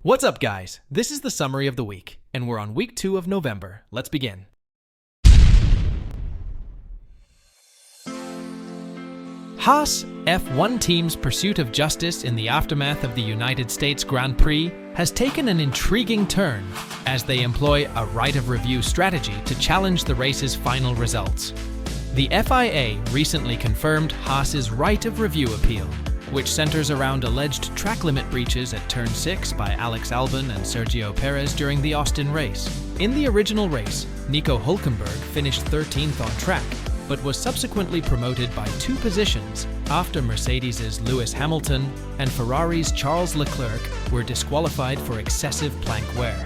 What's up, guys? This is the summary of the week, and we're on week 2 of November. Let's begin. Haas F1 team's pursuit of justice in the aftermath of the United States Grand Prix has taken an intriguing turn as they employ a right of review strategy to challenge the race's final results. The FIA recently confirmed Haas's right of review appeal, which centers around alleged track limit breaches at Turn 6 by Alex Albon and Sergio Perez during the Austin race. In the original race, Nico Hülkenberg finished 13th on track, but was subsequently promoted by 2 positions after Mercedes' Lewis Hamilton and Ferrari's Charles Leclerc were disqualified for excessive plank wear.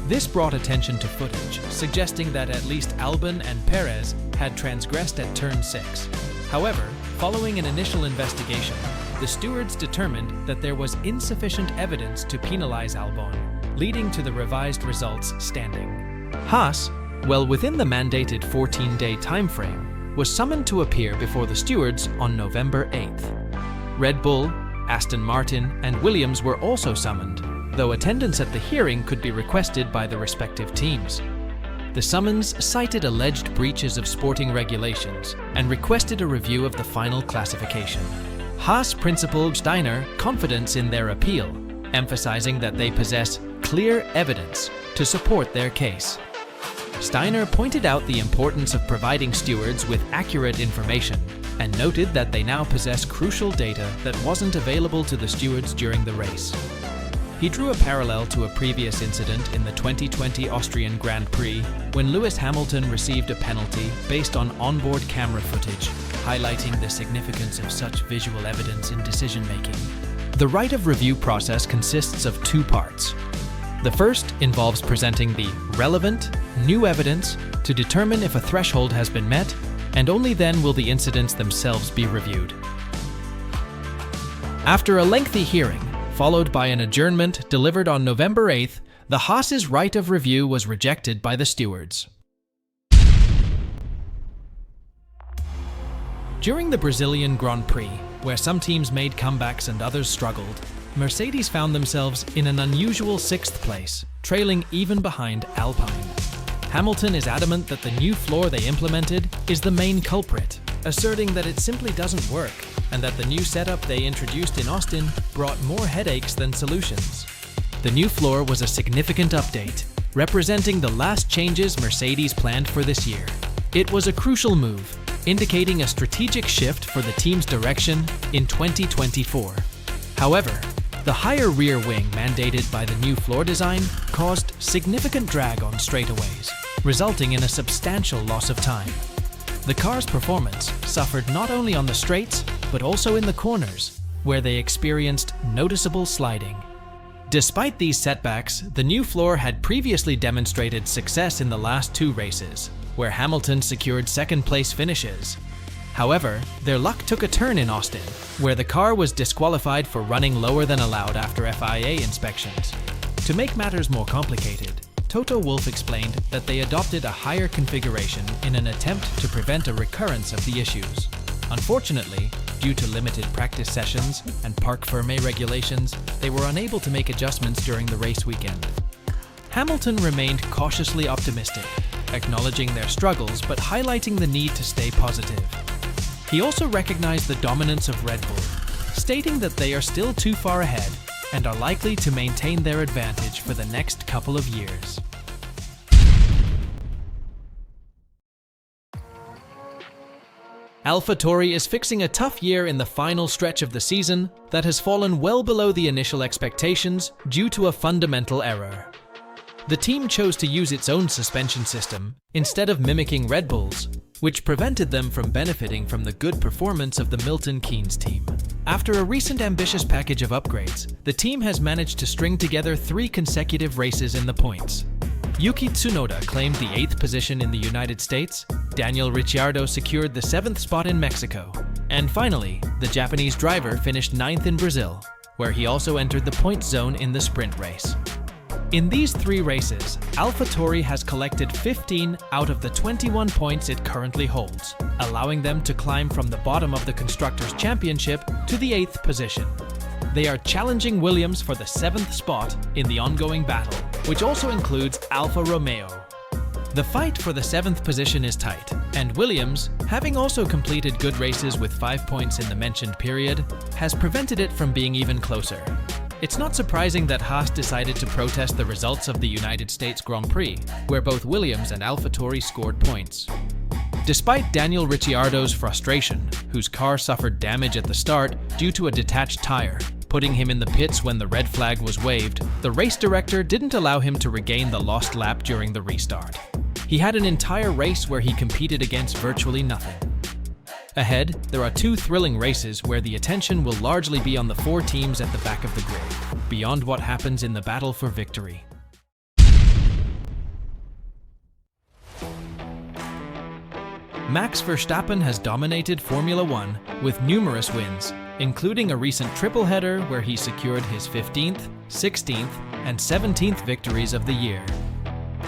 This brought attention to footage, suggesting that at least Albon and Perez had transgressed at Turn 6. However, following an initial investigation, the stewards determined that there was insufficient evidence to penalize Albon, leading to the revised results standing. Haas, well within the mandated 14-day timeframe, was summoned to appear before the stewards on November 8th. Red Bull, Aston Martin, and Williams were also summoned, though attendance at the hearing could be requested by the respective teams. The summons cited alleged breaches of sporting regulations and requested a review of the final classification. Haas principal Steiner confidence in their appeal, emphasizing that they possess clear evidence to support their case. Steiner pointed out the importance of providing stewards with accurate information and noted that they now possess crucial data that wasn't available to the stewards during the race. He drew a parallel to a previous incident in the 2020 Austrian Grand Prix when Lewis Hamilton received a penalty based on onboard camera footage, highlighting the significance of such visual evidence in decision-making. The right of review process consists of 2 parts. The first involves presenting the relevant, new evidence to determine if a threshold has been met, and only then will the incidents themselves be reviewed. After a lengthy hearing, followed by an adjournment delivered on November 8th, the Haas's right of review was rejected by the stewards. During the Brazilian Grand Prix, where some teams made comebacks and others struggled, Mercedes found themselves in an unusual 6th place, trailing even behind Alpine. Hamilton is adamant that the new floor they implemented is the main culprit, asserting that it simply doesn't work and that the new setup they introduced in Austin brought more headaches than solutions. The new floor was a significant update, representing the last changes Mercedes planned for this year. It was a crucial move, indicating a strategic shift for the team's direction in 2024. However, the higher rear wing mandated by the new floor design caused significant drag on straightaways, resulting in a substantial loss of time. The car's performance suffered not only on the straights, but also in the corners, where they experienced noticeable sliding. Despite these setbacks, the new floor had previously demonstrated success in the last 2 races, where Hamilton secured 2nd-place finishes. However, their luck took a turn in Austin, where the car was disqualified for running lower than allowed after FIA inspections. To make matters more complicated, Toto Wolff explained that they adopted a higher configuration in an attempt to prevent a recurrence of the issues. Unfortunately, due to limited practice sessions and Parc Fermé regulations, they were unable to make adjustments during the race weekend. Hamilton remained cautiously optimistic, acknowledging their struggles but highlighting the need to stay positive. He also recognized the dominance of Red Bull, stating that they are still too far ahead and are likely to maintain their advantage for the next couple of years. Alphatauri is fixing a tough year in the final stretch of the season that has fallen well below the initial expectations due to a fundamental error. The team chose to use its own suspension system instead of mimicking Red Bull's, which prevented them from benefiting from the good performance of the Milton Keynes team. After a recent ambitious package of upgrades, the team has managed to string together 3 consecutive races in the points. Yuki Tsunoda claimed the 8th position in the United States, Daniel Ricciardo secured the 7th spot in Mexico, and finally, the Japanese driver finished 9th in Brazil, where he also entered the point zone in the sprint race. In these 3 races, Alphatauri has collected 15 out of the 21 points it currently holds, allowing them to climb from the bottom of the Constructors' Championship to the 8th position. They are challenging Williams for the 7th spot in the ongoing battle, which also includes Alfa Romeo. The fight for the 7th position is tight, and Williams, having also completed good races with 5 points in the mentioned period, has prevented it from being even closer. It's not surprising that Haas decided to protest the results of the United States Grand Prix, where both Williams and Alphatauri scored points. Despite Daniel Ricciardo's frustration, whose car suffered damage at the start due to a detached tire, putting him in the pits when the red flag was waved, the race director didn't allow him to regain the lost lap during the restart. He had an entire race where he competed against virtually nothing. Ahead, there are 2 thrilling races where the attention will largely be on the 4 teams at the back of the grid, beyond what happens in the battle for victory. Max Verstappen has dominated Formula One with numerous wins, including a recent triple-header where he secured his 15th, 16th, and 17th victories of the year.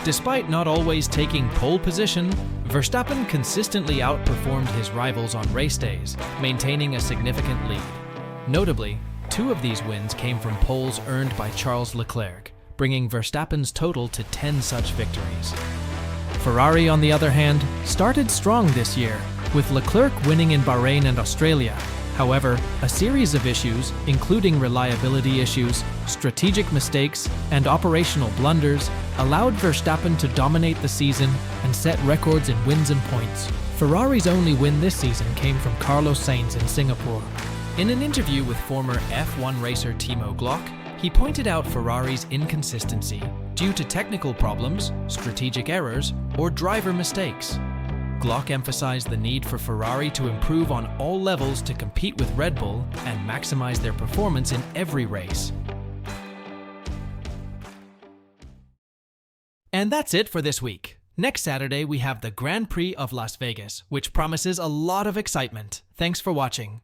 Despite not always taking pole position, Verstappen consistently outperformed his rivals on race days, maintaining a significant lead. Notably, 2 of these wins came from poles earned by Charles Leclerc, bringing Verstappen's total to 10 such victories. Ferrari, on the other hand, started strong this year, with Leclerc winning in Bahrain and Australia. However, a series of issues, including reliability issues, strategic mistakes, and operational blunders, allowed Verstappen to dominate the season and set records in wins and points. Ferrari's only win this season came from Carlos Sainz in Singapore. In an interview with former F1 racer Timo Glock, he pointed out Ferrari's inconsistency due to technical problems, strategic errors, or driver mistakes. Glock emphasized the need for Ferrari to improve on all levels to compete with Red Bull and maximize their performance in every race. And that's it for this week. Next Saturday, we have the Grand Prix of Las Vegas, which promises a lot of excitement. Thanks for watching.